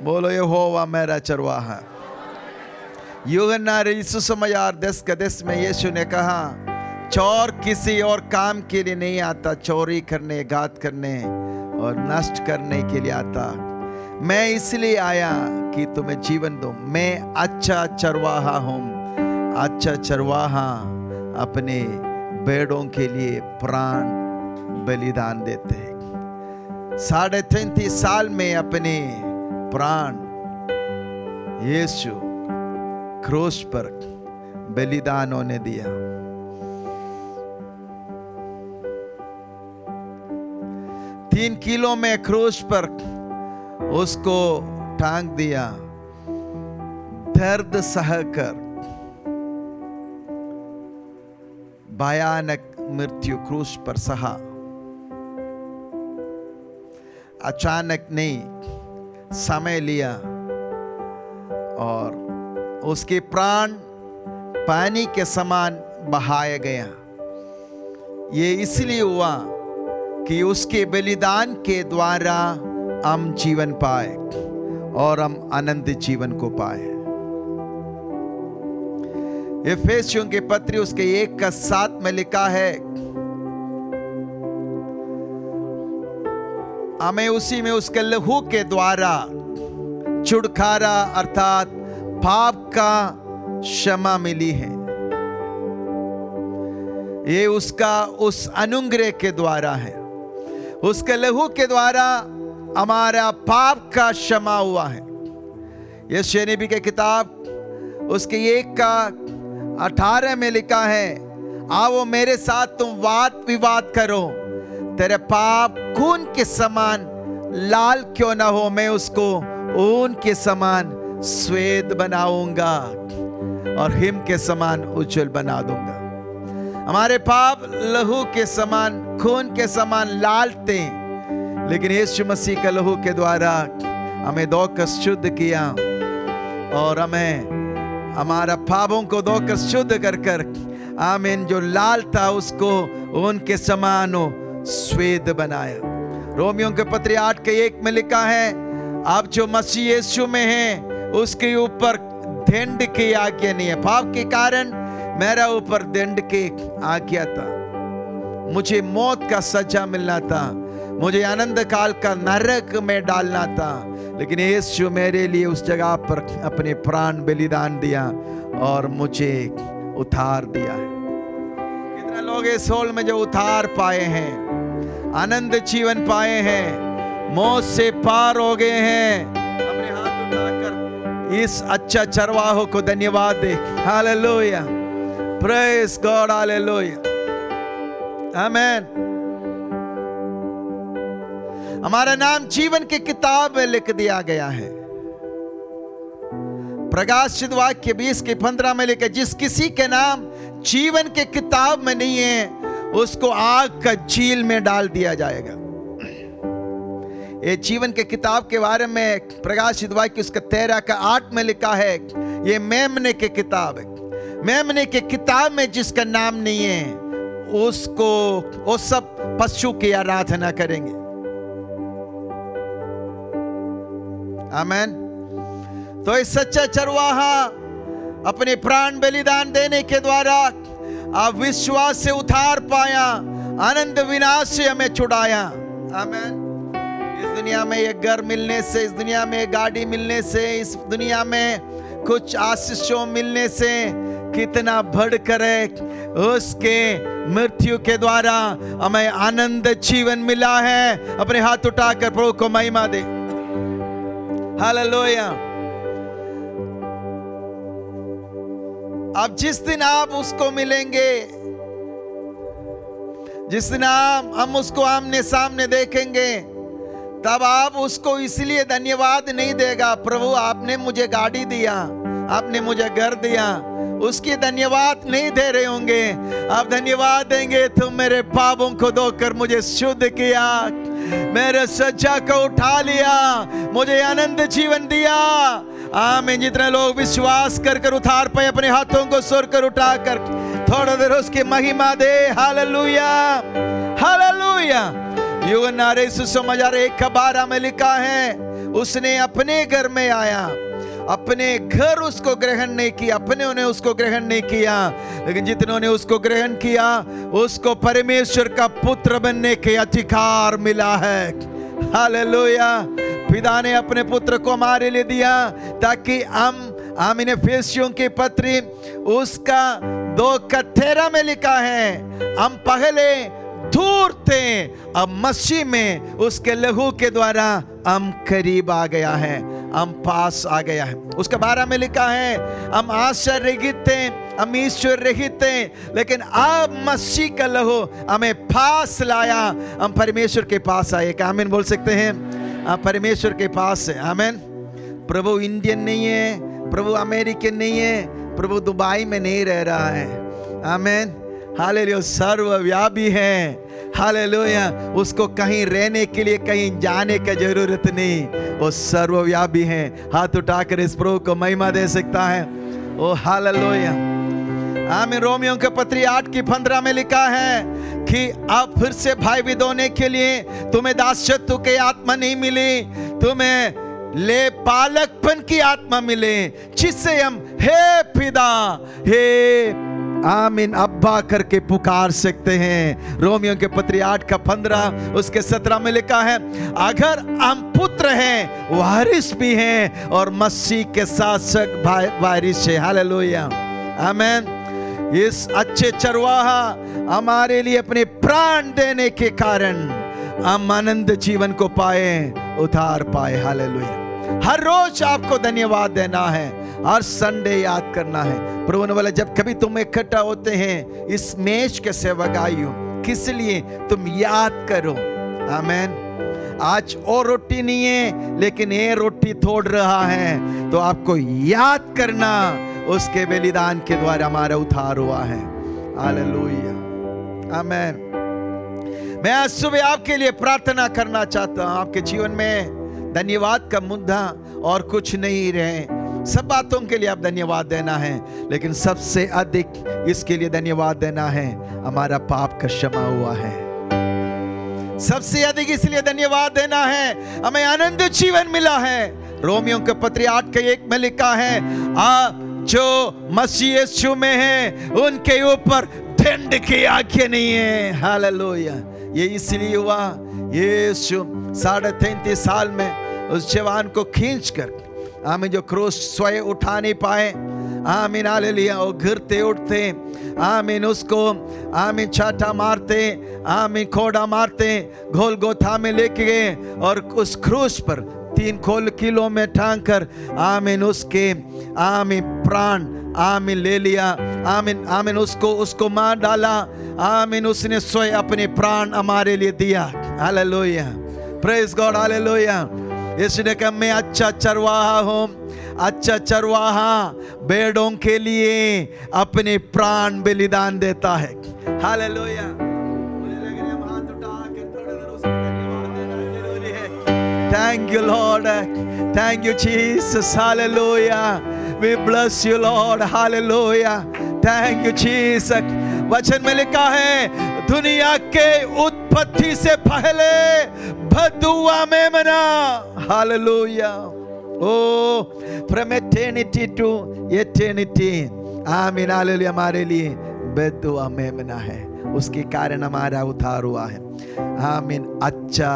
बोलो यहोवा मेरा चरवाहा। यूहन्ना 10 में यीशु ने कहा, चोर किसी और काम के लिए नहीं आता, चोरी करने, घात करने और नष्ट करने के लिए आता। मैं इसलिए आया कि तुम्हें जीवन दूं। मैं अच्छा चरवाहा हूं। अच्छा चरवाहा अपने भेड़ों के लिए प्राण बलिदान देते हैं। 33.5 साल में अपने प्राण यीशु क्रूस पर बलिदान होने दिया। 3 किलो में क्रूस पर उसको टांग दिया, दर्द सहकर भयानक मृत्यु क्रूस पर सहा। अचानक नहीं, समय लिया और उसके प्राण पानी के समान बहाया गया। ये इसलिए हुआ कि उसके बलिदान के द्वारा हम जीवन पाए और हम अनंत जीवन को पाए। एफेसियों के पत्री उसके 1:7 में लिखा है, हमें उसी में उसके लहू के द्वारा छुटकारा अर्थात पाप का क्षमा मिली है। ये उसका उस अनुग्रह के द्वारा है। उसके लहू के द्वारा हमारा पाप का क्षमा हुआ है। यशायाह नबी की किताब उसके 1:18 में लिखा है, आओ मेरे साथ तुम वाद विवाद करो, तेरे पाप खून के समान लाल क्यों ना हो, मैं उसको ऊन के समान श्वेत बनाऊंगा और हिम के समान उज्जवल बना दूंगा। हमारे पाप लहू के समान, खून के समान लाल थे, लेकिन यीशु मसीह का लहू के द्वारा हमें धोकर शुद्ध किया और हमें हमारा पापों को धोकर शुद्ध कर कर आमीन, जो लाल था उसको उनके समान श्वेत बनाया। रोमियों के पत्री 8:1 में लिखा है, आप जो मसीह यीशु में हैं उसके ऊपर दंड की आज्ञा नहीं है। पाप के कारण मेरा ऊपर दंड की आज्ञा था, मुझे मौत का सजा मिलना था, मुझे अनंत काल का नरक में डालना था, लेकिन यीशु मेरे लिए उस जगह पर अपने प्राण बलिदान दिया और मुझे उतार दिया है। कितने लोग इस होल में जो उतार पाए हैं, आनंद जीवन पाए हैं, मौत से पार हो गए हैं, अपने हाथ उठाकर इस अच्छा चरवाहों को धन्यवाद दे। हालेलुया, प्रेज गॉड, हालेलुया, आमेन। हमारा नाम जीवन की किताब में लिख दिया गया है। प्रकाशित वाक्य 20:15 में लिखा, जिस किसी के नाम जीवन के किताब में नहीं है उसको आग का झील में डाल दिया जाएगा। ये जीवन के किताब के बारे में प्रकाशित वाक्य उसका 13:8 में लिखा है, ये मेमने की किताब है। मेमने के किताब में जिसका नाम नहीं है उसको वो सब पशु की आराधना करेंगे। आमेन। तो इस सच्चा चरवाहा अपने प्राण बलिदान देने के द्वारा आप विश्वास से उतार पाया, अनंत विनाश से हमें छुड़ाया। आमेन। इस दुनिया में एक घर मिलने से, इस दुनिया में एक गाड़ी मिलने से, इस दुनिया में कुछ आशीषों मिलने से कितना बढ़कर है उसके मृत्यु के द्वारा हमें आनंद जीवन मिला है। अपने हाथ उठाकर प्रभु को महिमा दे। हालेलुया। अब जिस दिन आप उसको मिलेंगे, जिस दिन हम उसको आमने सामने देखेंगे, तब आप उसको इसलिए धन्यवाद नहीं देगा, प्रभु आपने मुझे गाड़ी दिया, आपने मुझे घर दिया, उसकी धन्यवाद नहीं दे रहे होंगे। आप धन्यवाद देंगे, तुम मेरे पापों को धोकर मुझे शुद्ध किया, मेरे सज्जा को उठा लिया, मुझे आनंद जीवन दिया। आमीन। जितने लोग विश्वास कर कर उतार पाए, अपने हाथों को सुर कर उठाकर थोड़ा देर उसकी महिमा दे। Hallelujah, hallelujah. यूहन्ना 1:12 में लिखा है, उसने अपने घर में आया, अपने घर उसको ग्रहण नहीं किया, अपने ने उसको ग्रहण नहीं किया, लेकिन जितनों ने उसको ग्रहण किया उसको परमेश्वर का पुत्र बनने के अधिकार मिला है। हालेलुया। पिता ने अपने पुत्र को हमारे लिए दिया ताकि हम इफिसियों की पत्री उसका 2:13 में लिखा है, हम पहले दूर थे, अब मसीह में उसके लहू के द्वारा हम करीब आ गया है, हम पास आ गया है। उसके 12 में लिखा है, हम आश्चर्य रहित थे, हम ईश्वर रहित थे, लेकिन अब मसीह का लहू हमें पास लाया, हम परमेश्वर के पास आए। क्या आमीन बोल सकते हैं? आप परमेश्वर के पास है। आमीन। प्रभु इंडियन नहीं है, प्रभु अमेरिकन नहीं है, प्रभु दुबई में नहीं रह रहा है। आमीन। हालेलुया। सर्वव्यापी है। हालेलुया। उसको कहीं रहने के लिए कहीं जाने की जरूरत नहीं, वो सर्वव्यापी है। हाथ उठाकर इस प्रभु को महिमा दे सकता है। ओ हालेलुया। आमीन। रोमियो के पत्री 8:15 में लिखा है कि अब फिर से भयभीत होने के लिए तुम्हें दासत्व की आत्मा नहीं मिली, तुम्हें ले पालकपन की आत्मा मिले, जिससे हम हे पिता, हे आमीन अब्बा करके पुकार सकते हैं। रोमियो के पत्री 8:15 उसके 17 में लिखा है, अगर हम पुत्र हैं वारिस भी हैं और मसीह के साथ साथ वारिस है। हालेलुया। आमीन। इस अच्छे चरवाहा हमारे लिए अपने प्राण देने के कारण हम आनंद जीवन को पाए, उतार पाए। हालेलुया। हर रोज आपको धन्यवाद देना है, हर संडे याद करना है। प्रभु ने बोला, जब कभी तुम इकट्ठा होते हैं इस मेज के सेवकाइयों, किस लिए तुम याद करो। आमीन। आज और रोटी नहीं है, लेकिन ये रोटी तोड़ रहा है, तो आपको याद करना, उसके बलिदान के द्वारा हमारा उद्धार हुआ है। हालेलुया। आमीन। मैं आज सुबह आपके लिए प्रार्थना करना चाहता हूं, आपके जीवन में धन्यवाद का मुद्दा और कुछ नहीं रहे। सब बातों के लिए आप धन्यवाद देना है, लेकिन सबसे अधिक इसके लिए धन्यवाद देना है, हमारा पाप का क्षमा हुआ है। सबसे अधिक इसलिए धन्यवाद देना है, हमें आनंद जीवन मिला है। रोमियो के पत्री 8:1 में लिखा है, जो मसीह यीशु में है उनके ऊपर दंड की आज्ञा नहीं है। हालेलुया। ये इसलिए हुआ, यीशु 33.5 साल में उस जवान को खींचकर आमीन जो क्रूस स्वयं उठा नहीं पाए, आमीन हालेलुया, वो गिरते उठते, आमीन उसको आमीन छाटा मारते, आमीन खोड़ा मारते, गोलगोथा में लेके गए और उस क्रूस पर 3 किलो में टांग कर आमीन उसके आमीन प्राण आमीन ले लिया। आमीन आमीन उसको मार डाला। आमीन उसने स्वयं अपने प्राण हमारे लिए दिया। हालेलुया। Praise God. हालेलुया। इसने कहा, मैं अच्छा चरवाहा हूँ, अच्छा चरवाहा भेड़ों के लिए अपने प्राण बलिदान देता है। Hallelujah. Thank you, Lord. Thank you, Jesus. Hallelujah. We bless you, Lord. Hallelujah. Thank you, Jesus. वचन में लिखा है, दुनिया के उत्पत्ति से पहले बदुआ में मना। Hallelujah. Oh, from eternity to eternity. आमीन। हालेलुया। हमारे लिए बदुआ में मना है, उसके कारण हमारा उद्धार हुआ है। आमीन। अच्छा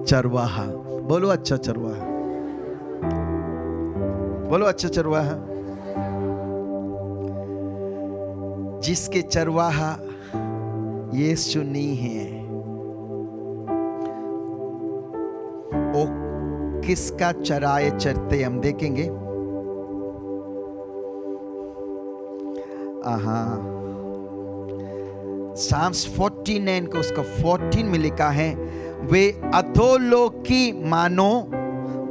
चरवाहा। बोलो अच्छा चरवाहा। बोलो अच्छा चरवाहा। जिसके चरवाहा यीशु नहीं है, वो किसका चराए चरते हम देखेंगे। साम्स 49 को उसका 14 में लिखा है, वे अधोलोकी मानो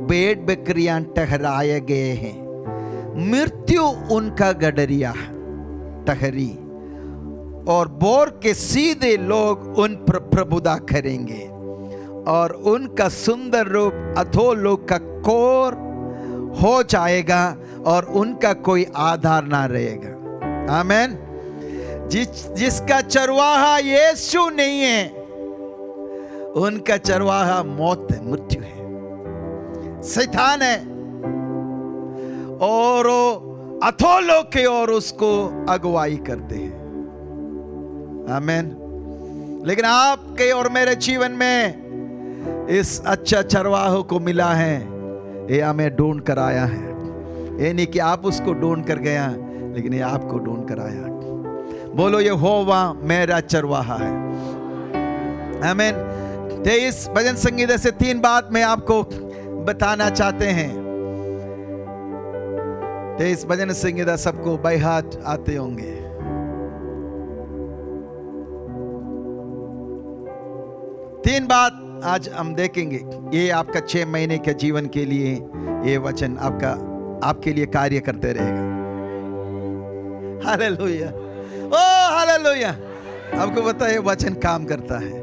भेड़ बकरियां ठहराए गए हैं, मृत्यु उनका गडरिया ठहरी, और बोर के सीधे लोग उन पर प्रभुता करेंगे, और उनका सुंदर रूप अधोलोक का कोर हो जाएगा, और उनका कोई आधार ना रहेगा। आमीन। जिसका चरवाहा यीशु नहीं है, उनका चरवाहा मौत है, मृत्यु है। शैतान है, और वो अथोलों के और उसको अगुवाई करते हैं। आमीन। लेकिन आपके और मेरे जीवन में इस अच्छा चरवाहे को मिला है, ये हमें ढूंढ कर आया है। ये नहीं कि आप उसको ढूंढ कर गया, लेकिन ये आपको ढूंढ कर आया। बोलो यहोवा मेरा चरवाहा है। आमीन। 23 भजन संगीत से 3 बात मैं आपको बताना चाहते हैं। 23 भजन संगीत सबको बाय हार्ट आते होंगे। तीन बात आज हम देखेंगे। ये आपका 6 महीने के जीवन के लिए ये वचन आपके लिए कार्य करते रहेगा। हालेलुया, ओ हालेलुया। आपको पता है वचन काम करता है,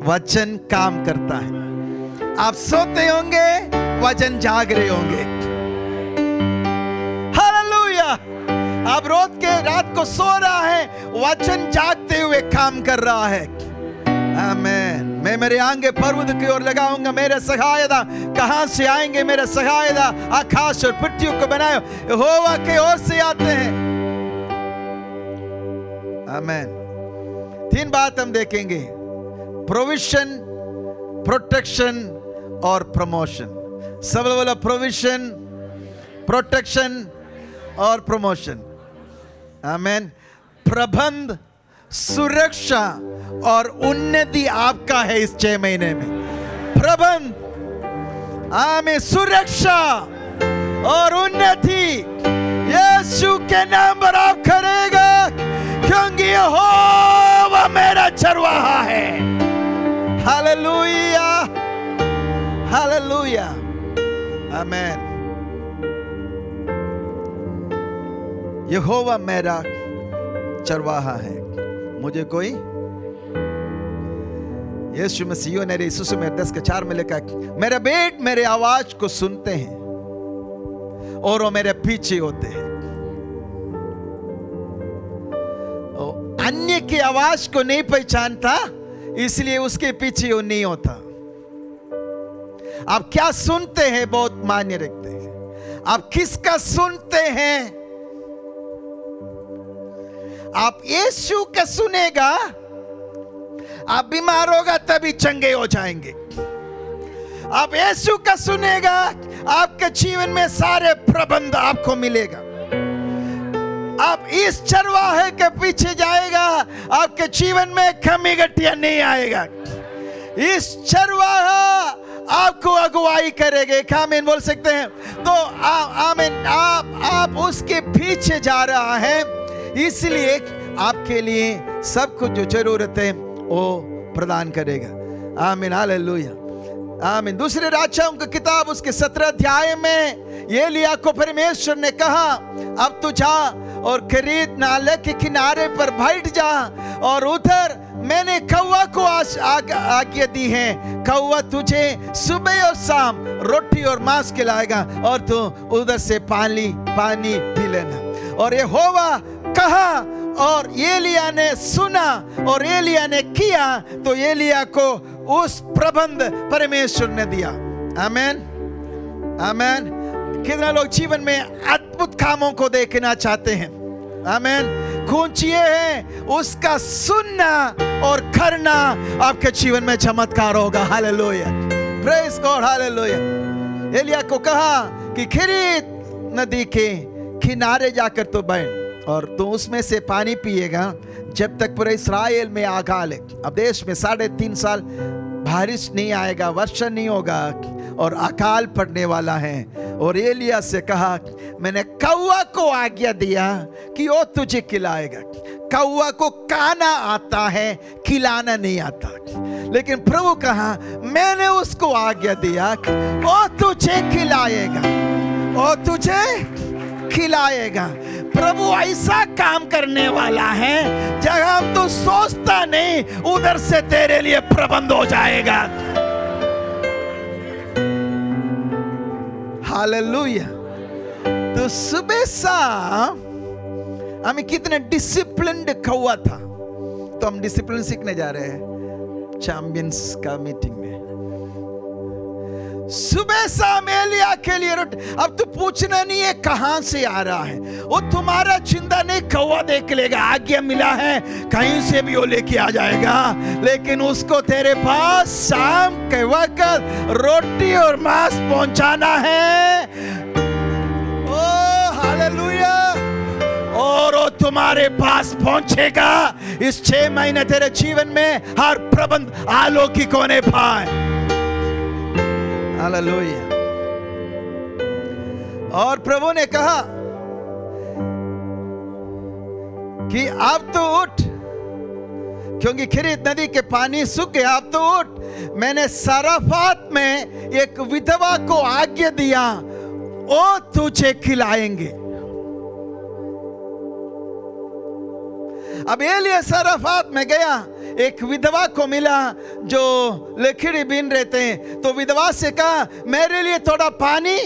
वचन काम करता है। आप सोते होंगे, वचन जाग रहे होंगे। हालेलुया। आप रात को सो रहा है, वचन जागते हुए काम कर रहा है। आमीन। मैं मेरे आंगे पर्वत की ओर लगाऊंगा, मेरे सहायता कहां से आएंगे? मेरे सहायता आकाश और पृथ्वी को बनाए यहोवा के ओर से आते हैं। आमीन। 3 बात हम देखेंगे, प्रोविजन, प्रोटेक्शन और प्रमोशन। सब बोला प्रोविजन, प्रोटेक्शन और प्रमोशन। आमीन। प्रबंध, सुरक्षा और उन्नति आपका है इस 6 महीने में। प्रबंध, आमीन, सुरक्षा और उन्नति यीशु के नाम पर आप करेगा, क्योंकि यहोवा मेरा चरवाहा है। हालेलुया, हालेलुया, आमीन। यहोवा मेरा चरवाहा है, मुझे कोई। यीशु मसीह ने यीशु में 10:4 में लिखा है, मेरे बेट मेरे आवाज को सुनते हैं और वो मेरे पीछे होते हैं। अन्य की आवाज को नहीं पहचानता, इसलिए उसके पीछे वो नहीं होता। आप क्या सुनते हैं बहुत मायने रखते हैं। आप किसका सुनते हैं? आप यीशु का सुनेगा, आप बीमार होगा तभी चंगे हो जाएंगे। आप यीशु का सुनेगा, आपके जीवन में सारे प्रबंध आपको मिलेगा। आप इस चरवाहे के पीछे जाएगा, आपके जीवन में कमी घटिया नहीं आएगा। इस चरवाहा आपको अगुवाई करेगा। आमीन बोल सकते हैं? तो आमीन। आप उसके पीछे जा रहा है, इसलिए आपके लिए सब कुछ जो जरूरत है वो प्रदान करेगा। आमीन, हालेलुया, आमीन। दूसरे राजाओं की किताब उसके 17 अध्याय में एलिय्याह को परमेश्वर ने कहा, अब तू जा और करीत नाले के किनारे पर बैठ जा, और उधर मैंने कौवा को आज्ञा दी है, कौवा तुझे सुबह और शाम रोटी और मांस खिलाएगा और तू उधर से पानी पी लेना। और यहोवा कहा और एलिय्याह ने सुना और एलिय्याह ने किया, तो एलिय्याह को उस प्रबंध परमेश्वर ने दिया। आमीन, आमीन। कितने लोग जीवन में अद्भुत कामों को देखना चाहते हैं? आमीन। कुंजी ये है उसका सुनना और करना, आपके जीवन में चमत्कार होगा। Hallelujah, praise God, hallelujah. एलिय्याह को कहा कि किरीत नदी के किनारे जाकर तो बैठ और तू उसमें से पानी पिएगा जब तक पूरे इस्राएल में अकाल है। अब देश में 3.5 साल बारिश नहीं आएगा, वर्षा नहीं होगा और अकाल पड़ने वाला है। और एलिय्याह से कहा, मैंने कौवा को आज्ञा दिया कि वो तुझे खिलाएगा। कौवा को खाना आता है, खिलाना नहीं आता। लेकिन प्रभु कहा, मैंने उसको आज्ञा दिया कि वो तुझे खिलाएगा, वो तुझे खिलाएगा। प्रभु ऐसा काम करने वाला है, जगह तू सोचता नहीं उधर से तेरे लिए प्रबंध हो जाएगा। हालेलुया। तो सुबह शाम हमें कितने डिसिप्लिन्ड कौवा था। तो हम डिसिप्लिन सीखने जा रहे हैं चैंपियंस का मीटिंग में। सुबह शाम एलिया के लिए रोटी। अब तू पूछना नहीं है कहां से आ रहा है, वो तुम्हारा चिंता नहीं, कौवा देख लेगा, आज्ञा मिला है कहीं से भी वो लेके आ जाएगा, लेकिन उसको तेरे पास शाम के वक्त रोटी और मांस पहुंचाना है। ओ हालेलुया। और वो तुम्हारे पास पहुंचेगा। इस 6 महीने तेरे जीवन में हर प्रबंध अलौकिक होने पाए। हालेलुया। और प्रभु ने कहा कि अब तो उठ, क्योंकि खीरित नदी के पानी सूख गए, अब तो उठ। मैंने साराफात में एक विधवा को आज्ञा दिया, वो तुझे खिलाएंगे। अब एलिया साराफात में गया, एक विधवा को मिला जो लकड़ी बीन रहे थे, तो विधवा से कहा मेरे लिए थोड़ा पानी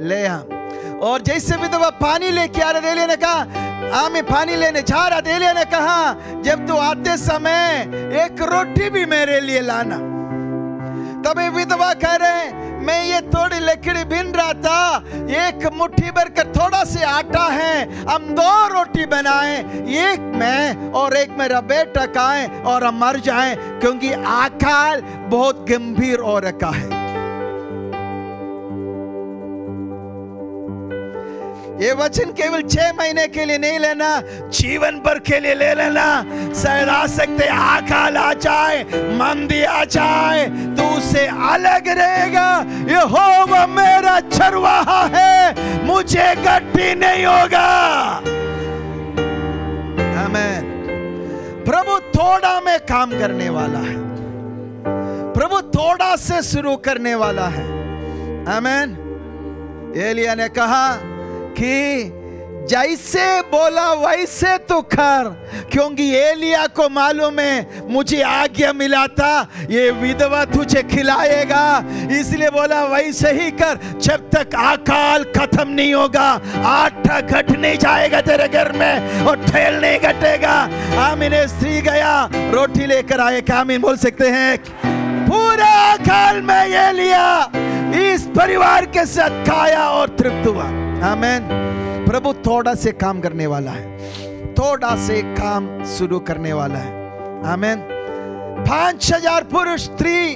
ले आ। और जैसे विधवा पानी लेके आ रहे, एलिया ने कहा मैं पानी लेने जा रहा था। एलिया ने कहा जब तू आते समय एक रोटी भी मेरे लिए लाना। तब ये विधवा कह रहे मैं ये थोड़ी लकड़ी बीन रहा था, एक मुट्ठी भर कर थोड़ा से आटा है, हम 2 रोटी बनाएं, एक मैं और एक मेरा बेटा खाएं और हम मर जाएं, क्योंकि अकाल बहुत गंभीर हो रखा है। ये वचन केवल 6 महीने के लिए नहीं लेना, जीवन भर के लिए ले लेना। शायद आ सकते अकाल आ जाए, मंदी आ जाए, तो उससे अलग रहेगा। यहोवा मेरा चरवाहा है, मुझे घटी नहीं होगा। आमीन। प्रभु थोड़ा में काम करने वाला है, प्रभु थोड़ा से शुरू करने वाला है। आमीन। एलिया ने कहा कि जैसे बोला वैसे तो कर, क्योंकि एलिया को मालूम है मुझे आज्ञा मिला था ये विधवा तुझे खिलाएगा, इसलिए बोला वैसे ही कर। जब तक अकाल खत्म नहीं होगा, आटा घट नहीं जाएगा तेरे घर में और ठेल नहीं घटेगा। आमीन। स्त्री गया, रोटी लेकर आए। क्या आमीन बोल सकते हैं? पूरा अकाल में एलिया इस परिवार के साथ खाया और तृप्त हुआ। आमीन। प्रभु थोड़ा से काम करने वाला है, थोड़ा से काम शुरू करने वाला है। आमीन। 5000 पुरुष, स्त्री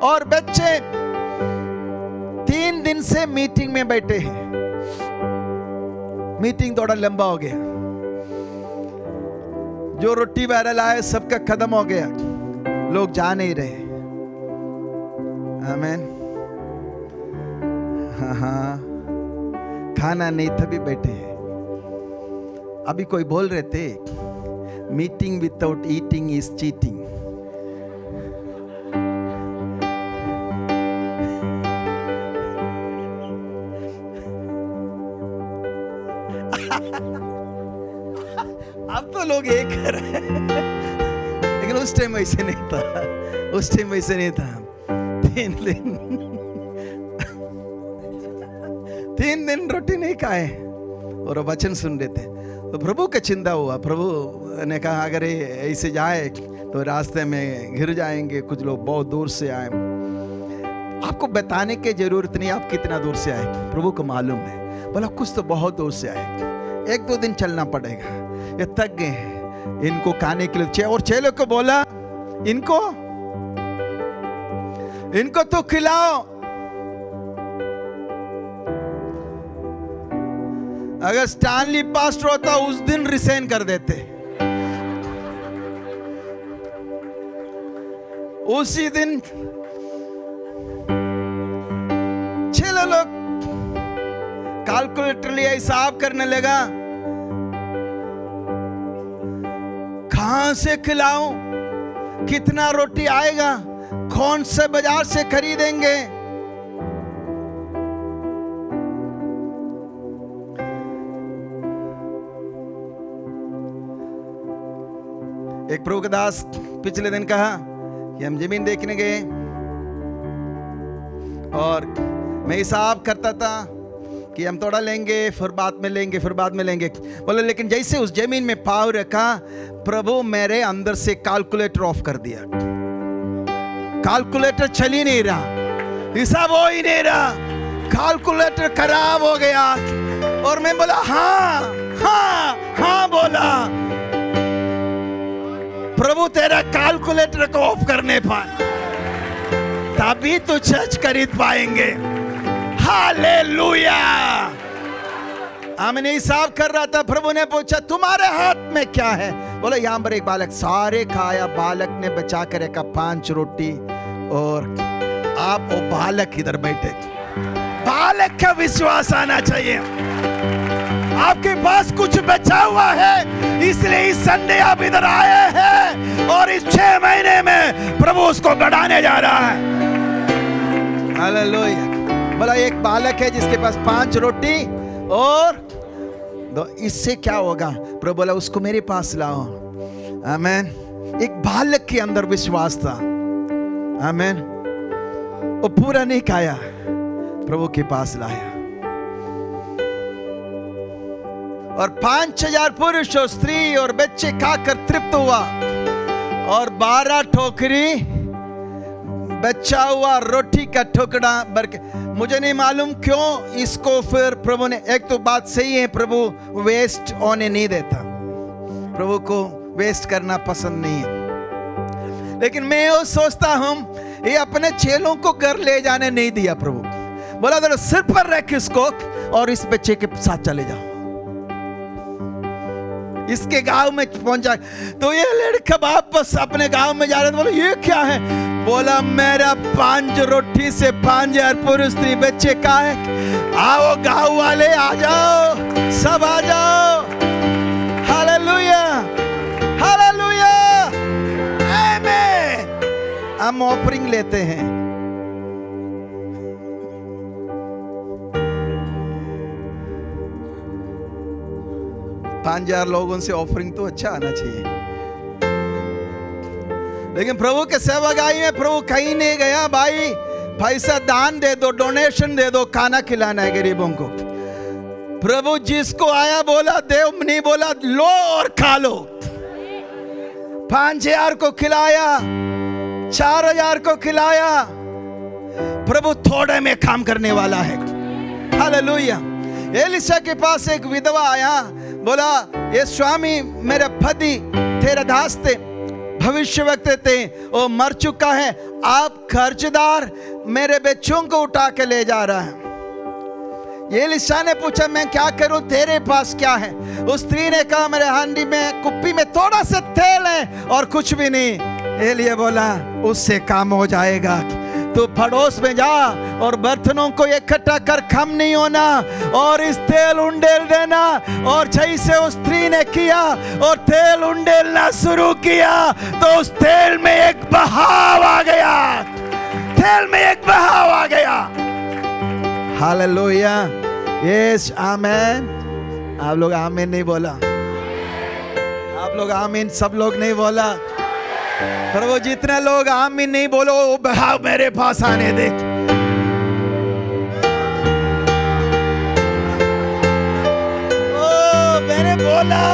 और बच्चे 3 दिन से मीटिंग में बैठे हैं। मीटिंग थोड़ा लंबा हो गया, जो रोटी वायरल आए सबका खत्म हो गया, लोग जा नहीं रहे। आमीन। हाँ, खाना नहीं तभी बैठे हैं। अभी कोई बोल रहे थे meeting without eating is cheating. अब तो लोग एक कर रहे हैं, लेकिन उस टाइम वैसे नहीं था, उस टाइम वैसे नहीं था। 3 दिन रोटी नहीं खाए और वचन सुन रहे थे, तो प्रभु का चिंता हुआ। प्रभु ने कहा अगर ऐसे जाए तो रास्ते में गिर जाएंगे, कुछ लोग बहुत दूर से आए। आपको बताने की जरूरत नहीं आप कितना दूर से आए, प्रभु को मालूम है। बोला कुछ तो बहुत दूर से आए, 1-2 दिन चलना पड़ेगा, ये थक गए हैं, इनको खाने के लिए। और चेलों को बोला इनको तो खिलाओ। अगर स्टैनली पास्टर होता उस दिन रिसाइन कर देते, उसी दिन। चलो लोग कैलकुलेटर लिया, हिसाब करने लगा, कहां से खिलाऊं, कितना रोटी आएगा, कौन से बाजार से खरीदेंगे। एक प्रभु का दास पिछले दिन कहा कि हम जमीन देखने गए और मैं हिसाब करता था कि हम थोड़ा लेंगे फिर बाद में लेंगे, फिर बाद में लेंगे। बोले लेकिन जैसे उस जमीन में पाँव रखा, प्रभु मेरे अंदर से कैलकुलेटर ऑफ कर दिया। कैलकुलेटर चल ही नहीं रहा, हिसाब हो ही नहीं रहा, कैलकुलेटर खराब हो गया। और मैं बोला हाँ हाँ हाँ बोला, प्रभु तेरा कैलकुलेटर को ऑफ करने पाए तभी तो चर्च खरीद पाएंगे। हालेलुया। हमने हिसाब कर रहा था, प्रभु ने पूछा तुम्हारे हाथ में क्या है? बोला यहाँ पर एक बालक, सारे खाया। बालक ने बचा कर रखा 5 रोटी और आप वो बालक इधर बैठे। बालक का विश्वास आना चाहिए। आपके पास कुछ बचा हुआ है, इसलिए इस संडे आप इधर आए हैं और इस 6 महीने में प्रभु उसको बढ़ाने जा रहा है। हालेलुया। बोला एक बालक है जिसके पास 5 रोटी और दो, इससे क्या होगा? प्रभु बोला उसको मेरे पास लाओ। आमीन। एक बालक के अंदर विश्वास था। आमीन। वो पूरा नहीं खाया, प्रभु के पास लाया और 5000 पुरुष और स्त्री और बच्चे खाकर तृप्त हुआ और 12 टोकरी बचा हुआ रोटी का टुकड़ा भर के। मुझे नहीं मालूम क्यों इसको फिर प्रभु ने, एक तो बात सही है, प्रभु वेस्ट होने नहीं देता, प्रभु को वेस्ट करना पसंद नहीं है। लेकिन मैं ये सोचता हूं ये अपने चेलों को घर ले जाने नहीं दिया प्रभु। बोला तो सिर पर रख इसको और इस बच्चे के साथ चले जाओ, इसके गांव में पहुंचा। तो ये लड़का वापस अपने गांव में जा रहा था। बोला ये क्या है? बोला मेरा 5 रोटी से 5000 पुरुष स्त्री बच्चे का है। आओ गांव वाले आ जाओ, सब आ जाओ। हालेलुया हालेलुया आमीन। हम ऑफरिंग लेते हैं। पांच 5000 लोगों से ऑफरिंग तो अच्छा आना चाहिए। लेकिन प्रभु के सेवकाई में प्रभु कहीं नहीं गया, भाई पैसा दान दे दो, डोनेशन दे दो, खाना खिलाना है गरीबों को। प्रभु जिसको आया बोला देव, नहीं बोला लो और खा लो। 5000 को खिलाया, 4000 को खिलाया। प्रभु थोड़े में काम करने वाला है। हालेलुया। एलिशा के पास एक विधवा आया, बोला ये स्वामी मेरा पति तेरा दास थे, भविष्यवक्ता थे, वो मर चुका है, आप कर्जदार मेरे बच्चों को उठा के ले जा रहा है। एलिशा ने पूछा मैं क्या करूं, तेरे पास क्या है? उस स्त्री ने कहा मेरे हांडी में कुप्पी में थोड़ा सा तेल है और कुछ भी नहीं। एलिया बोला उससे काम हो जाएगा, तो पड़ोस में जा और बर्तनों को इकट्ठा कर, कम नहीं होना, और इस तेल उंडेल देना। और जैसे उस स्त्री ने किया और तेल उंडेलना शुरू किया तो उस तेल में एक बहाव आ गया, तेल में एक बहाव आ गया। हालेलुया। यस आमीन। आप लोग आमीन नहीं बोला, आप लोग आमीन सब लोग नहीं बोला। प्रभु जितने लोग आमीन नहीं बोलो वो बहाव मेरे पास आने दे। ओ मैंने बोला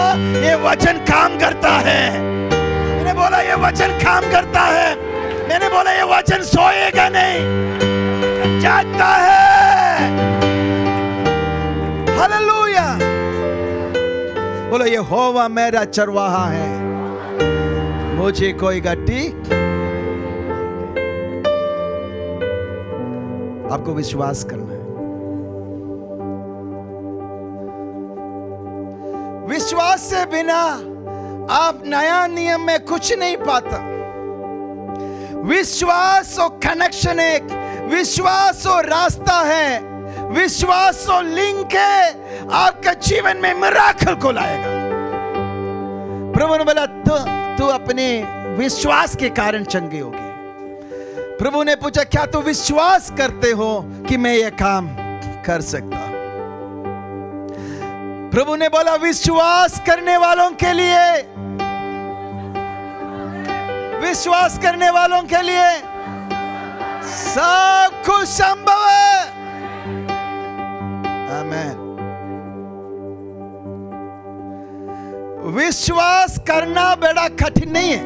ये वचन काम करता है, मैंने बोला ये वचन काम करता है, मैंने बोला ये वचन सोएगा नहीं, जागता है। हालेलुया। बोलो यहोवा मेरा चरवाहा है, मुझे कोई गट्टी। आपको विश्वास करना है। विश्वास से बिना आप नया नियम में कुछ नहीं पाता। विश्वास और कनेक्शन है, विश्वास और रास्ता है, विश्वास और लिंक है, आपके जीवन में मिराकल को लाएगा। प्रभु ने बोला तू अपने विश्वास के कारण चंगे होगे। प्रभु ने पूछा क्या तू विश्वास करते हो कि मैं ये काम कर सकता? प्रभु ने बोला विश्वास करने वालों के लिए, विश्वास करने वालों के लिए सब कुछ संभव है। आमीन। विश्वास करना बड़ा कठिन नहीं है,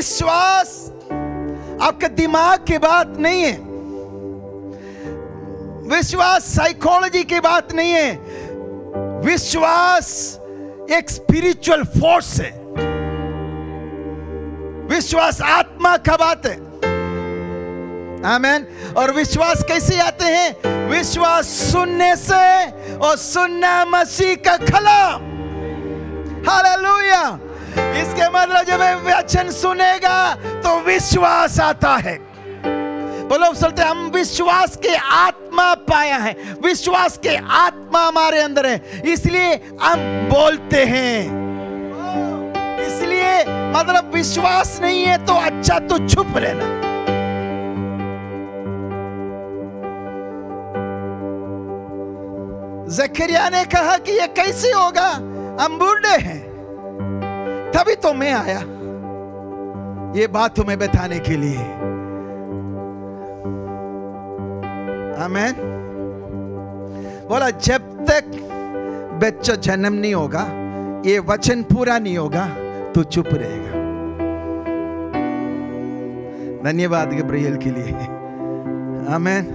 विश्वास आपके दिमाग की बात नहीं है, विश्वास साइकोलॉजी की बात नहीं है, विश्वास एक स्पिरिचुअल फोर्स है, विश्वास आत्मा का बात है। आमीन। और विश्वास कैसे आते हैं? विश्वास सुनने से, और सुनना मसीह का कलाम। हालेलुया। इसके मतलब जब वचन सुनेगा तो विश्वास आता है। बोलो चलते, हम विश्वास के आत्मा पाया है, विश्वास के आत्मा हमारे अंदर है, इसलिए हम बोलते हैं। इसलिए मतलब विश्वास नहीं है तो अच्छा तो चुप रहना। जकरिया ने कहा कि ये कैसे होगा, हम बूढ़े हैं। तभी तो मैं आया ये बात तुम्हें बताने के लिए। आमीन। बोला जब तक बच्चा जन्म नहीं होगा, ये वचन पूरा नहीं होगा, तो चुप रहेगा। धन्यवाद गब्रिएल के लिए। आमीन।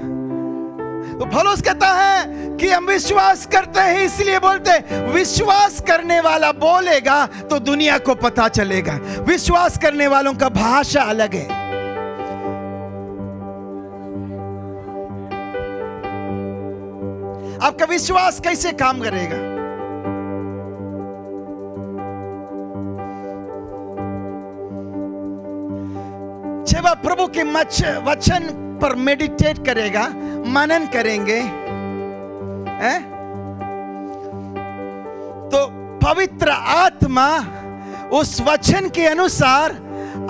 तो पौलुस कहता है कि हम विश्वास करते हैं इसलिए बोलते हैं। विश्वास करने वाला बोलेगा तो दुनिया को पता चलेगा। विश्वास करने वालों का भाषा अलग है। आपका विश्वास कैसे काम करेगा? जब आप प्रभु के वचन पर मेडिटेट करेगा, मनन करेंगे, तो पवित्र आत्मा उस वचन के अनुसार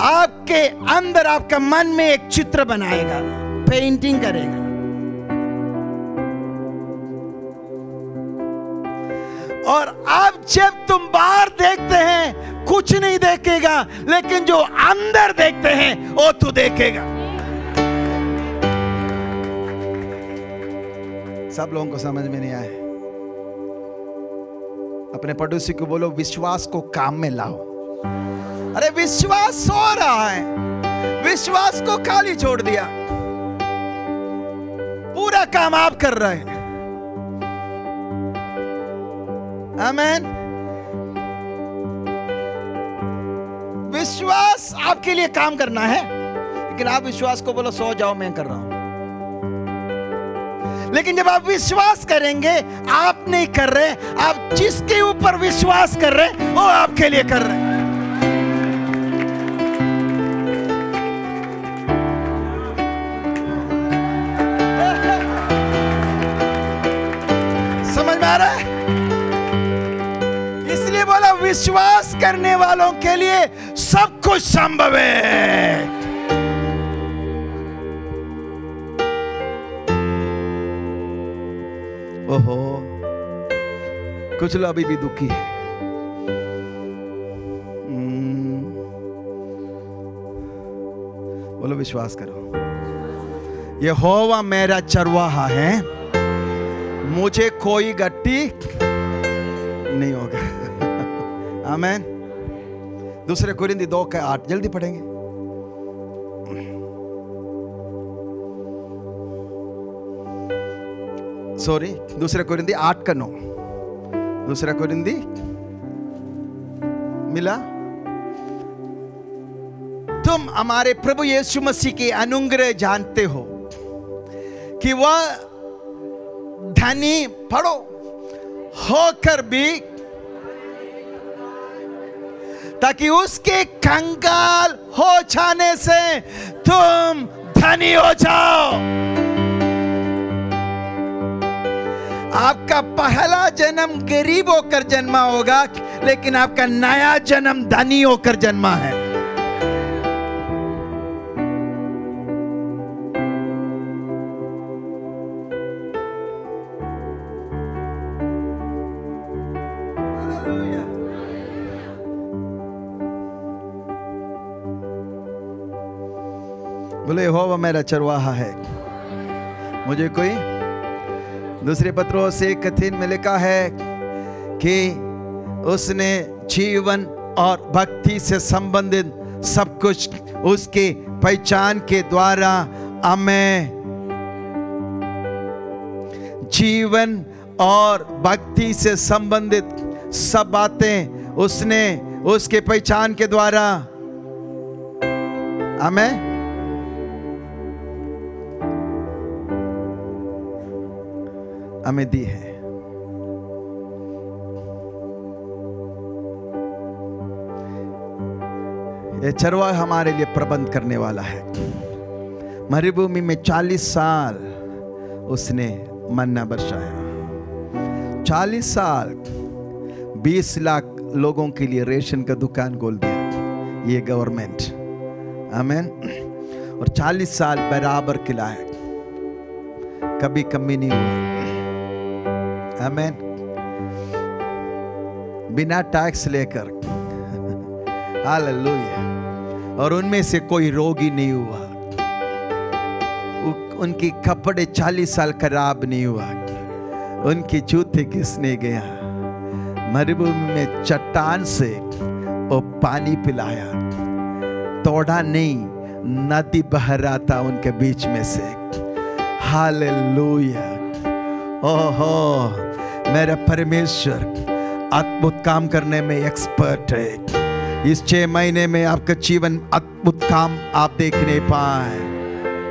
आपके अंदर, आपका मन में एक चित्र बनाएगा, पेंटिंग करेगा। और अब जब तुम बाहर देखते हैं कुछ नहीं देखेगा, लेकिन जो अंदर देखते हैं वो तू देखेगा। सब लोगों को समझ में नहीं आए? अपने पड़ोसी को बोलो विश्वास को काम में लाओ। अरे विश्वास सो रहा है, विश्वास को खाली छोड़ दिया, पूरा काम आप कर रहे हैं। आमीन। विश्वास आपके लिए काम करना है, लेकिन आप विश्वास को बोलो सो जाओ मैं कर रहा हूं। लेकिन जब आप विश्वास करेंगे, आप नहीं कर रहे, आप जिसके ऊपर विश्वास कर रहे वो आपके लिए कर रहे। समझ में आ रहा है? इसलिए बोला विश्वास करने वालों के लिए सब कुछ संभव है। ओहो, कुछ लोग अभी भी दुखी है। बोलो विश्वास करो, यहोवा मेरा चरवाहा है, मुझे कोई गट्टी नहीं होगा। आमीन। दूसरे कोरिन्थी 2:8 जल्दी पढ़ेंगे। सॉरी, दूसरे कोरिन्थी 8:9। दूसरा कोरिन्थी मिला। तुम हमारे प्रभु यीशु मसीह की अनुग्रह जानते हो कि वह धनी, पढ़ो, होकर भी, ताकि उसके कंगाल हो जाने से तुम धनी हो जाओ। आपका पहला जन्म गरीब होकर जन्मा होगा, लेकिन आपका नया जन्म धनी होकर जन्मा है। बोले यहोवा मेरा चरवाहा है, मुझे कोई। दूसरे पत्रों से 1:3 में लिखा है कि उसने जीवन और भक्ति से संबंधित सब कुछ उसके पहचान के द्वारा हमें जीवन और भक्ति से संबंधित सब बातें उसने उसके पहचान के द्वारा हमें दी है। ये चरवाहा हमारे लिए प्रबंध करने वाला है। मरुभूमि में 40 साल उसने मन्ना बरसाया। 40 साल 20 लाख लोगों के लिए रेशन का दुकान खोल दिया ये गवर्नमेंट। आमीन। और 40 साल बराबर खिलाया, कभी कमी नहीं हुआ। आमीन। बिना टैक्स लेकर। हालेलुया। और उनमें से कोई रोगी नहीं हुआ, उनके कपड़े 40 साल खराब नहीं हुआ, उनके जूते घिसने गया। मरुभूमि में चट्टान से वो पानी पिलाया, तोड़ा नहीं, नदी बह रहा था उनके बीच में से। हालेलुया। ओहो, मेरा परमेश्वर अद्भुत काम करने में एक्सपर्ट है। इस 6 महीने में आपका जीवन अद्भुत काम आप देखने पाए।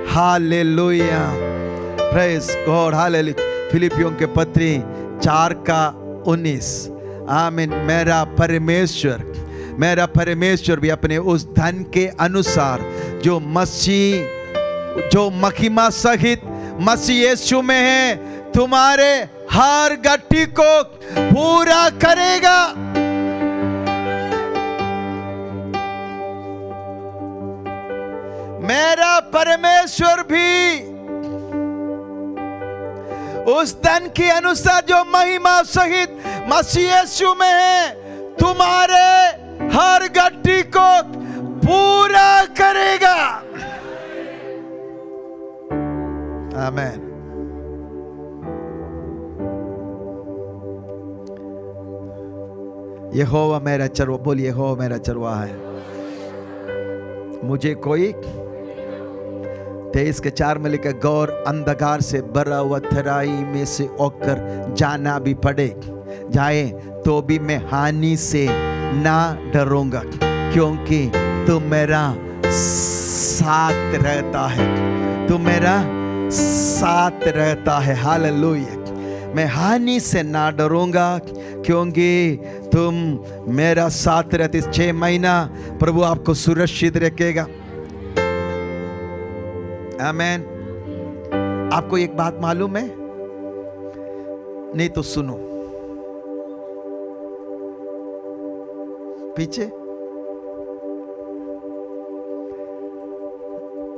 Hallelujah, praise God, hallelujah. फिलिपियों के पत्री 4:19। आमीन। मेरा परमेश्वर भी अपने उस धन के अनुसार जो महिमा सहित मसीह यीशु में है, तुम्हारे हर गट्टी को पूरा करेगा। मेरा परमेश्वर भी उस धन के अनुसार जो महिमा सहित मसीह यीशु में है, तुम्हारे हर गट्टी को पूरा करेगा। आमीन। यहोवा मेरा चरवा, बोलिए यहोवा मेरा चरवा है, मुझे कोई 23:4 में लिखा, गौर अंधकार से भरा हुआ तराई में से होकर जाना भी पड़े जाए तो भी मैं हानि से ना डरूंगा, क्योंकि तू मेरा साथ रहता है। तू मेरा साथ रहता है। हालेलुया। मैं हानि से ना डरूंगा क्योंकि तुम मेरा साथ रहते। इस 6 महीना प्रभु आपको सुरक्षित रखेगा। आमीन। आपको एक बात मालूम है? नहीं तो सुनो, पीछे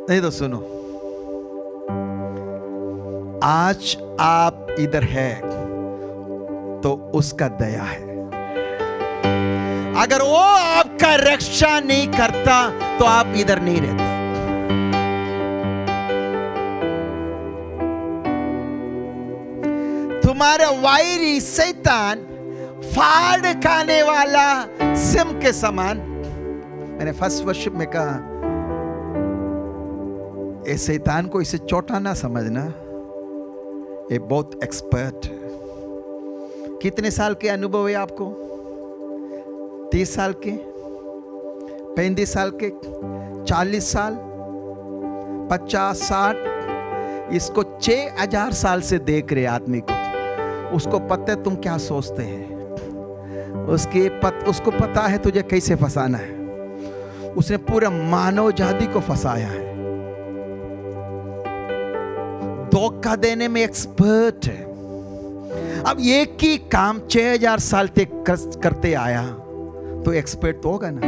नहीं तो सुनो। आज आप इधर है तो उसका दया है। अगर वो आपका रक्षा नहीं करता तो आप इधर नहीं रहते। तुम्हारा वायरी शैतान फाड़ खाने वाला सिम के समान। मैंने फर्स्ट वर्शिप में कहा, इस शैतान को इसे छोटा ना समझना, ये बहुत एक्सपर्ट है। कितने साल के अनुभव है आपको? 30 साल के, 35 साल के, 40 साल, 50, 60? इसको 6000 साल से देख रहे आदमी को। उसको पता है तुम क्या सोचते हैं, उसको पता है तुझे कैसे फंसाना है। उसने पूरा मानव जाति को फंसाया है। धोखा देने में एक्सपर्ट है। अब एक ही काम 6000 साल तक करते आया तो एक्सपर्ट तो होगा ना।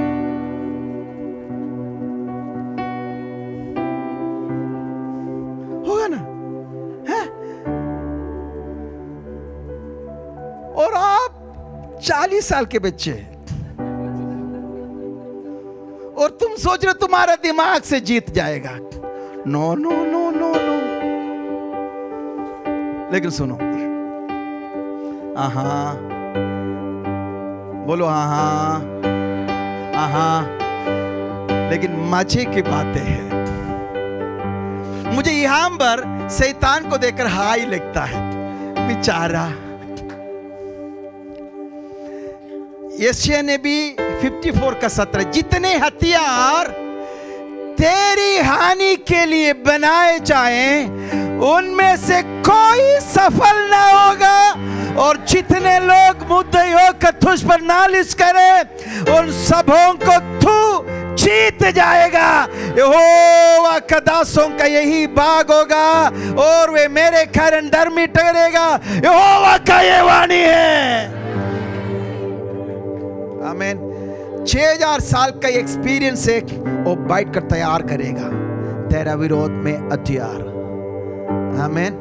होगा ना, है? और आप 40 साल के बच्चे और तुम सोच रहे तुम्हारा दिमाग से जीत जाएगा। No no no no no. लेकिन सुनो, आहा, बोलो आहा, आहा। लेकिन मजे की बातें हैं। मुझे यहाँ पर शैतान को देखकर हाई लगता है, बेचारा। यशायाह नबी 54 का 17, जितने हथियार तेरी हानि के लिए बनाए जाएं, उनमें से कोई सफल ना होगा, और जितने लोग मुद्दई होकर तुझ पर नालिश करें, उन सबों को तू जीत जाएगा। यहोवा का दासों का यही भाग होगा, और वे मेरे कारण धर्मी ठहरेगा। यहोवा का ये वाणी है। आमीन। 6000 साल का एक्सपीरियंस है, वो बैठ कर तैयार करेगा तेरा विरोध में हथियार। आमीन।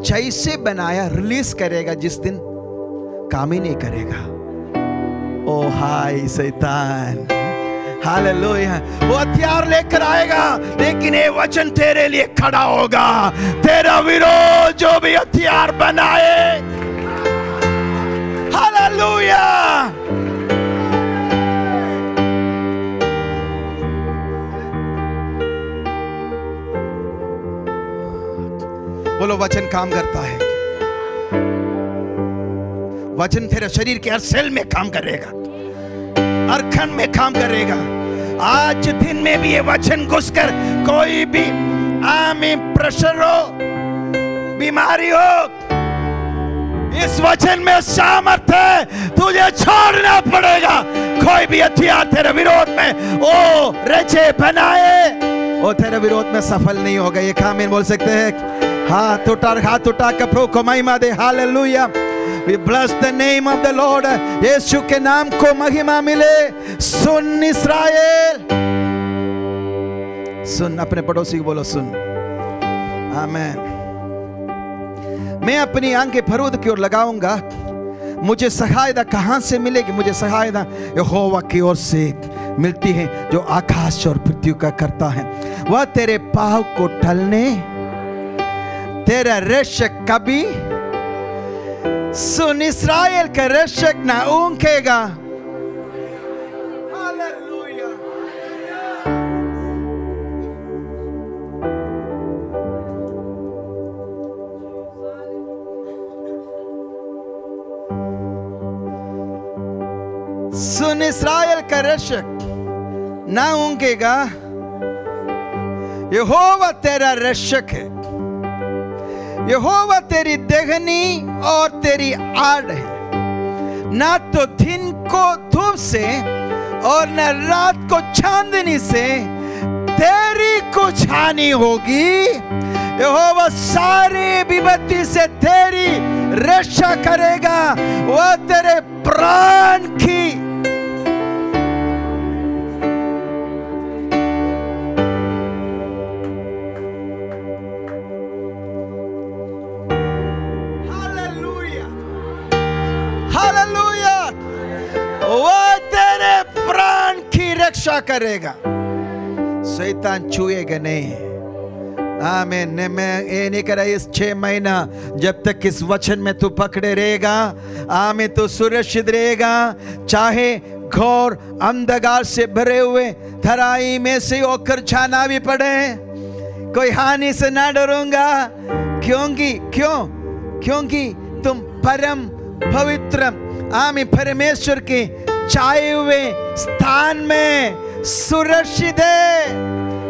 जैसे बनाया रिलीज करेगा, जिस दिन काम ही नहीं करेगा। ओ हाय शैतान, हालेलुया। वो हथियार लेकर आएगा, लेकिन ये वचन तेरे लिए खड़ा होगा। तेरा विरोध जो भी हथियार बनाए, हालेलुया। बोलो, वचन काम करता है। वचन तेरे शरीर के हर सेल में काम करेगा, हर खंड में काम करेगा। आज दिन में भी ये वचन घुसकर कोई भी प्रेशर हो, बीमारी हो, इस वचन में सामर्थ है, तुझे छोड़ना पड़ेगा। कोई भी हथियार तेरे विरोध में ओ रचे बनाए, वो तेरे विरोध में सफल नहीं होगा। ये आमीन बोल सकते हैं? हाथ उठा कर प्रभु को महिमा दे। Hallelujah. We bless the name of the Lord. यीशु के नाम को महिमा मिले। सुन इस्राएल, सुन। अपने पड़ोसी को बोलो, सुन। आमीन। मैं अपनी आंखें फरूद की ओर लगाऊंगा, मुझे सहायता कहां से मिलेगी? मुझे सहायता यहोवा की ओर से मिलती है, जो आकाश और पृथ्वी का करता है। वह तेरे पाँव को टलने, तेरा रक्षक कभी, सुन, इस्राएल का रक्षक ना ऊंकेगा। हालेलुया। सुन, इस्राएल का रक्षक ना ऊंकेगा। यहोवा तेरा रक्षक है। यहोवा तेरी देखनी और तेरी आड़ है। ना तो दिन को धूप से और न रात को चांदनी से तेरी कुछ हानि होगी। यहोवा सारी विपत्ति से तेरी रक्षा करेगा। वह तेरे प्राण की रक्षा करेगा। शैतान छुएगा नहीं। आमीन। मैं ये नहीं करा, इस 6 महीना जब तक इस वचन में तू पकड़े रहेगा, आमीन, तो सुरक्षित रहेगा। चाहे घोर अंधकार से भरे हुए तराई में से होकर जाना भी पड़े, कोई हानि से ना डरूंगा। क्योंकि तुम परम पवित्र आमीन परमेश्वर के छाए हुए स्थान में सुरक्षित है।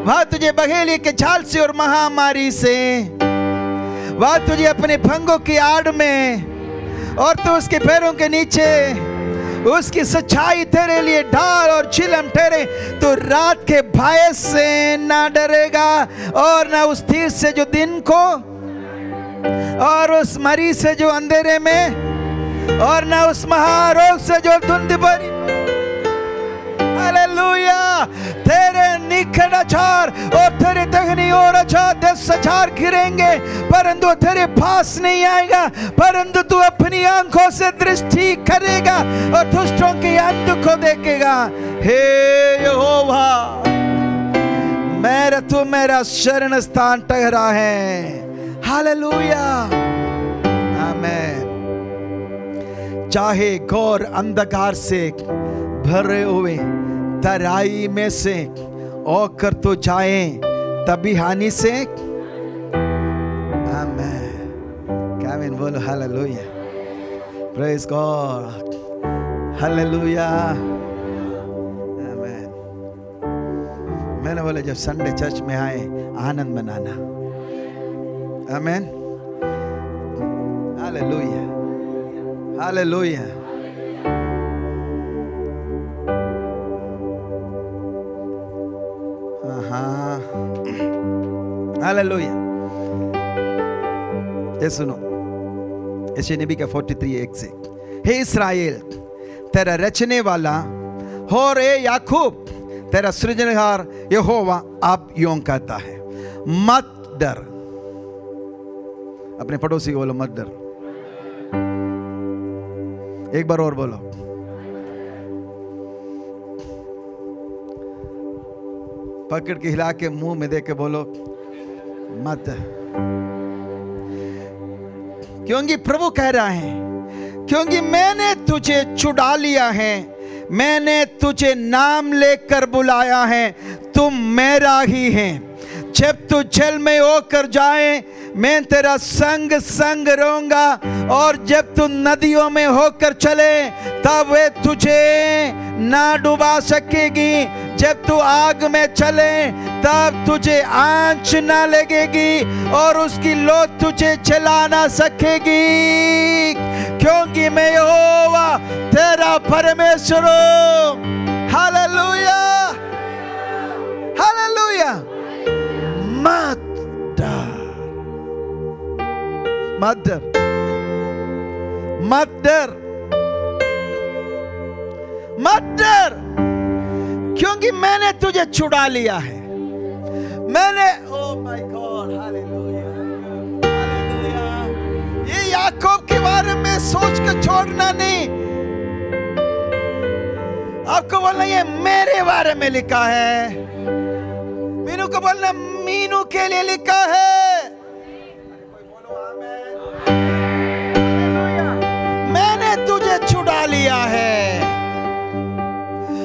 वह तुझे बघेली के झाल से और महामारी से, वह तुझे अपने फंगों की आड़ में और तू उसके पैरों के नीचे, उसकी सच्चाई तेरे लिए ढाल और चिलम ठहरे। तो रात के भय से ना डरेगा और ना उस तीर से जो दिन को, और उस मरी से जो अंधेरे में, और ना उस महारोग से जो धुंध भरी। हालेलुया। तेरे निकट अचार और तेरे दहिनी ओर 10,000 गिरेंगे, परंतु तेरे पास नहीं आएगा। परंतु तू अपनी आंखों से दृष्टि करेगा और दुष्टों के अंत को देखेगा। हे यहोवा, तू मेरा शरण स्थान ठहरा है। हालेलुया। आमीन। चाहे घोर अंधकार से भरे हुए तराई में से होकर तो जाए तभी हानि से। आमेन। आमीन बोलो हालेलुया। Praise God. हालेलुया। आमेन। मैंने बोला जब संडे चर्च में आए आनंद मनाना। आमेन। हालेलुया। हालेलुया। हालेलुया। ये सुनो, यशायाह नबी का 43:1 से, हे इस्राएल तेरा रचने वाला और हे याकूब तेरा सृजनहार यहोवा अब यूं कहता है, मत डर। अपने पड़ोसी को बोलो मत डर। एक बार और बोलो। पकड़ के हिला के मुंह में दे के बोलो मत। क्योंकि प्रभु कह रहा है, क्योंकि मैंने तुझे छुड़ा लिया है, मैंने तुझे नाम लेकर बुलाया है, तुम मेरा ही है। जब तू जल में होकर जाए मैं तेरा संग संग रहूंगा, और जब तू नदियों में होकर चले तब वे तुझे ना डुबा सकेगी। जब तू आग में चले तब तुझे आंच ना लगेगी, और उसकी लो तुझे जला ना सकेगी, क्योंकि मैं यहोवा तेरा परमेश्वर हूं। हालेलुया। हालेलुया। मत डर, मत डर, मत डर, मत डर, क्योंकि मैंने तुझे छुड़ा लिया है। मैंने, oh my God, hallelujah, hallelujah. ये याकूब के बारे में सोच के छोड़ना नहीं, आपको बोलना ये मेरे बारे में लिखा है। मीनू को बोलना मीनू के लिए लिखा है। मैंने तुझे छुड़ा लिया है,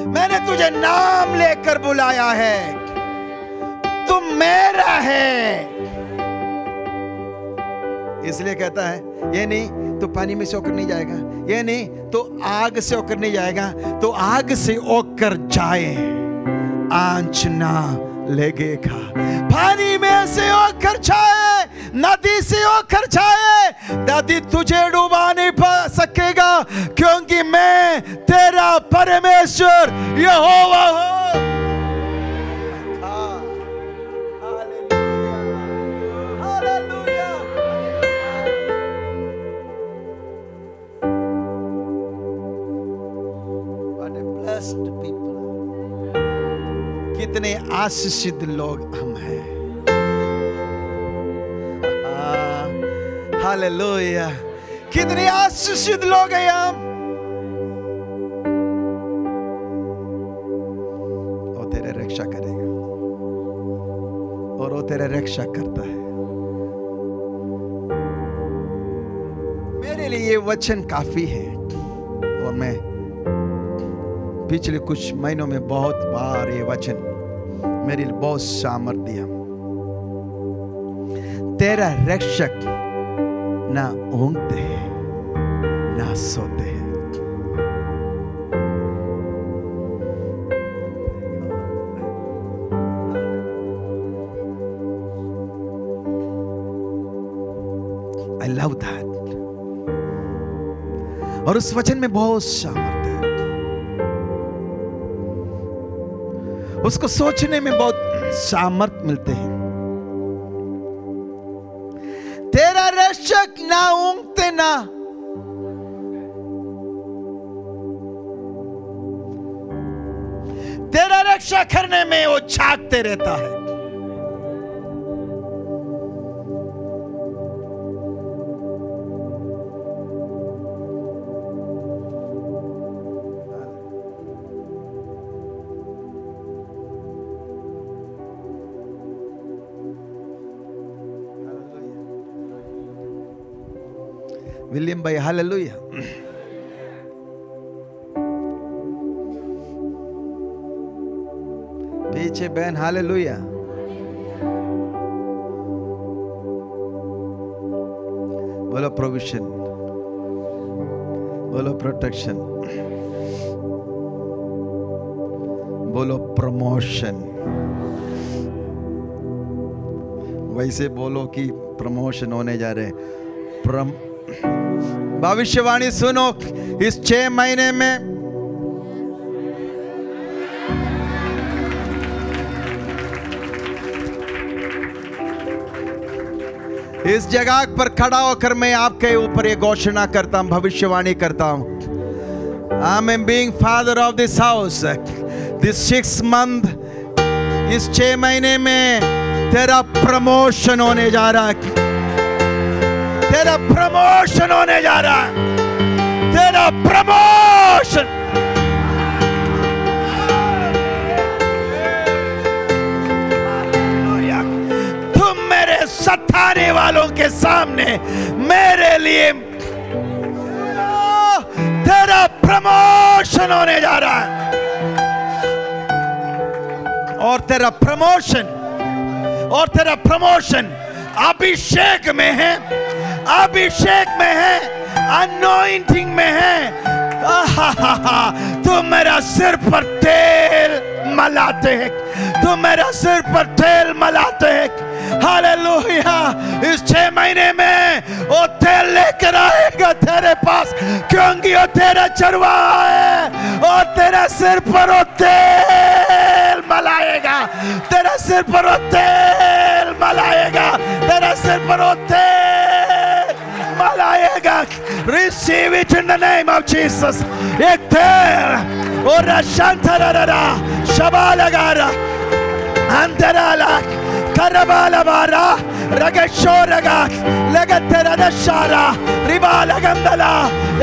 मैंने तुझे नाम लेकर बुलाया है, तुम मेरा है। इसलिए कहता है ये नहीं तो पानी में से होकर नहीं जाएगा, ये नहीं तो आग से होकर नहीं जाएगा, तो आग से होकर जाए आंच ना लगेगा। पानी में से होकर जाए, नदी से होकर जाए, नदी तुझे डुबा नहीं सकेगा, क्योंकि मैं तेरा परमेश्वर यहोवा हूं। Hallelujah. What a blessed people. कितने आशीषित लोग हम हैं। हालेलुया। कितने आशीषित लोग हैं हम। वो तेरे रक्षा करेगा और वो तेरे रक्षा करता है। मेरे लिए ये वचन काफी है, और मैं पिछले कुछ महीनों में बहुत बार ये वचन मेरे लिए बहुत सामर्थ दिया। तेरा रक्षक ना ऊँघते हैं ना सोते हैं। I love that। और उस वचन में बहुत सामर्थ है, उसको सोचने में बहुत सामर्थ मिलते हैं। तेरा रक्षक ना ऊँघते ना, तेरा रक्षा करने में वो जागते रहता है। विलियम भाई हालेलुया। पेज पीछे बहन, हालेलुया। बोलो प्रोविजन, बोलो प्रोटेक्शन, बोलो प्रमोशन। वैसे बोलो कि प्रमोशन होने जा रहे। भविष्यवाणी सुनो, इस 6 महीने में इस जगह पर खड़ा होकर मैं आपके ऊपर ये घोषणा करता हूं, भविष्यवाणी करता हूं। I am being father of this house. This 6 month, इस 6 महीने में तेरा प्रमोशन होने जा रहा है। तेरा प्रमोशन होने जा रहा है। तेरा प्रमोशन। तुम मेरे सताने वालों के सामने मेरे लिए तेरा प्रमोशन होने जा रहा है। और तेरा प्रमोशन अभिषेक में है, अभिषेक में है, अनॉइंटिंग में है। तुम मेरा सिर पर तेल मलाते हैं, तुम मेरा सिर पर तेल मलाते हैं। हालेलुया। इस 6 महीने में वो तेल लेकर आएगा तेरे पास, क्योंकि वो तेरा चरवाहा है और तेरे सिर पर वो तेल मलाएगा। तेरा सिर पर वो तेल मलाएगा। तेरा सिर पर वो तेल मलाएगा। Receive it in the name of Jesus. एक तेल और शांतरारा शबालगारा अंतराला करबालबारा रगशोरगा लगतरा दशारा रिबालगंदला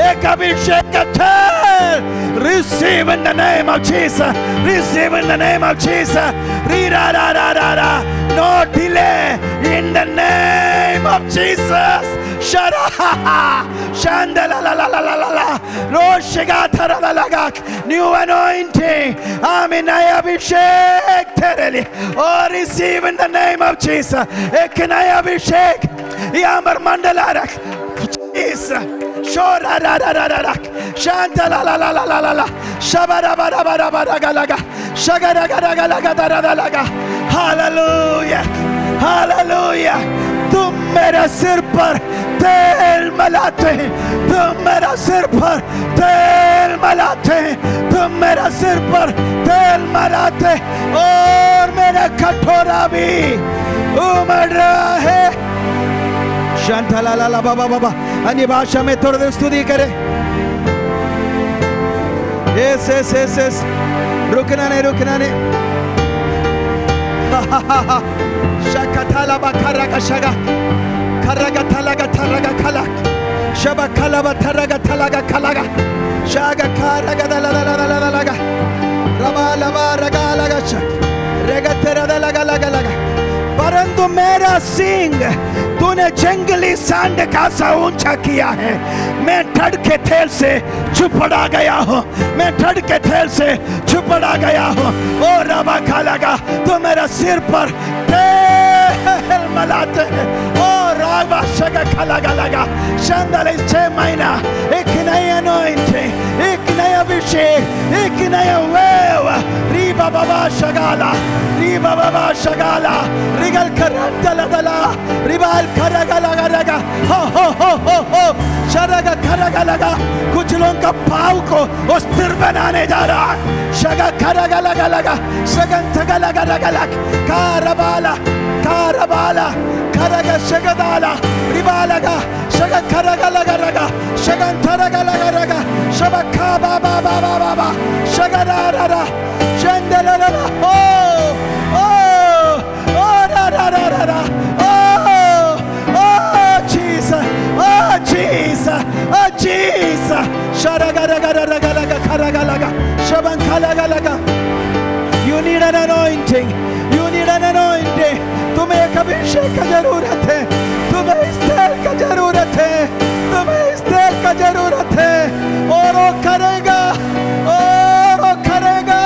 एक अभिषेक का तेल। Receive in the name of Jesus. Receive in the name of Jesus. Rira ra ra ra ra. No delay in the name of Jesus. Shara Shandala la la la la la la. Roshigata la la la. New anointing. Amen. Naya abhishek tereli. Oh, receive in the name of Jesus. Ek naya abhishek. Yamar mandalarak. Jesus. Shora ra ra ra ra ra. Shantala la la la la la la. Shabara bara bara bara galaga. Shagara gara galaga dara dalaga. Hallelujah. Hallelujah. तुम मेरे सिर पर तेल मलाते हैं। तुम मेरा सिर पर तेल मलाते हैं। तुम मेरा सिर पर तेल मलाते और मेरा कटोरा भी उमड़ रहा है। शांतला ला ला बाबा बाबा अन्य भाषा में थोड़ी देर स्तुति करे। Yes yes yes yes. रुकना नहीं, रुकना नहीं। Shakatala bakaraga shaga karaga talaga talaga kala shaba kalaba taraga talaga kalaga shaga karaga la la la la la la raba laba raga laga shak rega tera da laga laga laga परंतु मेरा सिंह तूने जंगली सांड का सा ऊंचा किया है। मैं ठड़ के तेल से छुपड़ा गया हूँ। मैं ठड़ के तेल से छुपड़ा गया हूँ। ओ रबा खा लगा तो मेरा सिर पर तेल मलाते हैं। ओ राबा शगा खा लगा लगा शानदार। इस 6 महीना एक नया अनॉइंटिंग, एक नया अभिषेक, एक नया वेव। रीबा बाबा शगाला, रीबा बाबा शगाला रिगल करंतला दला रिबाल खरगा लगा लगा हो हो हो हो हो शरगा खरगा लगा। कुछ लोगों का पाव को वो स्थिर बनाने जा रहा है। शगा खरगा लगा लगा शगन थगा लगा लगा लगा कारबाला कारबाला खरगा शगदाला रिबालगा शगा खरगा लगा लगा शगन थरगा लगा लगा शबखा बाबा बाबा बाबा शगरा रा रा चंदला ला ओ ओ ओ रा रा रा रा रा ओ Jesus, oh Jesus, oh Jesus. Sharaga raga raga raga kharaga laga shaban khalaga laga. You need an anointing. You need an anointing. तुम्हें एक अभिषेक का जरूरत है। तुम्हें इस तेल का जरूरत है। तुम्हें इस तेल का जरूरत है। और वो करेगा, और वो करेगा।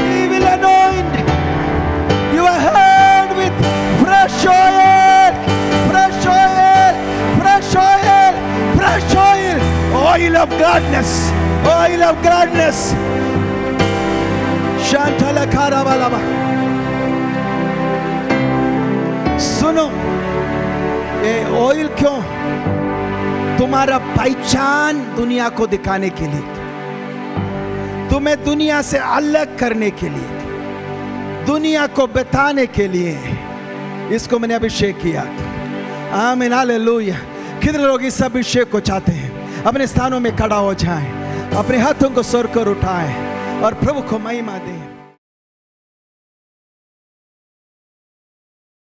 He will anoint oil of gladness, oil of gladness. Shantala Karabalaba. सुनो, ये ऑयल क्यों? तुम्हारा पहचान दुनिया को दिखाने के लिए, तुम्हें दुनिया से अलग करने के लिए, दुनिया को बताने के लिए इसको मैंने अभिषेक किया। आमीन, हालेलुया। कितने लोग इस अभिषेक को चाहते हैं? अपने स्थानों में खड़ा हो जाएं, अपने हाथों को सर कर उठाएं और प्रभु को महिमा दें।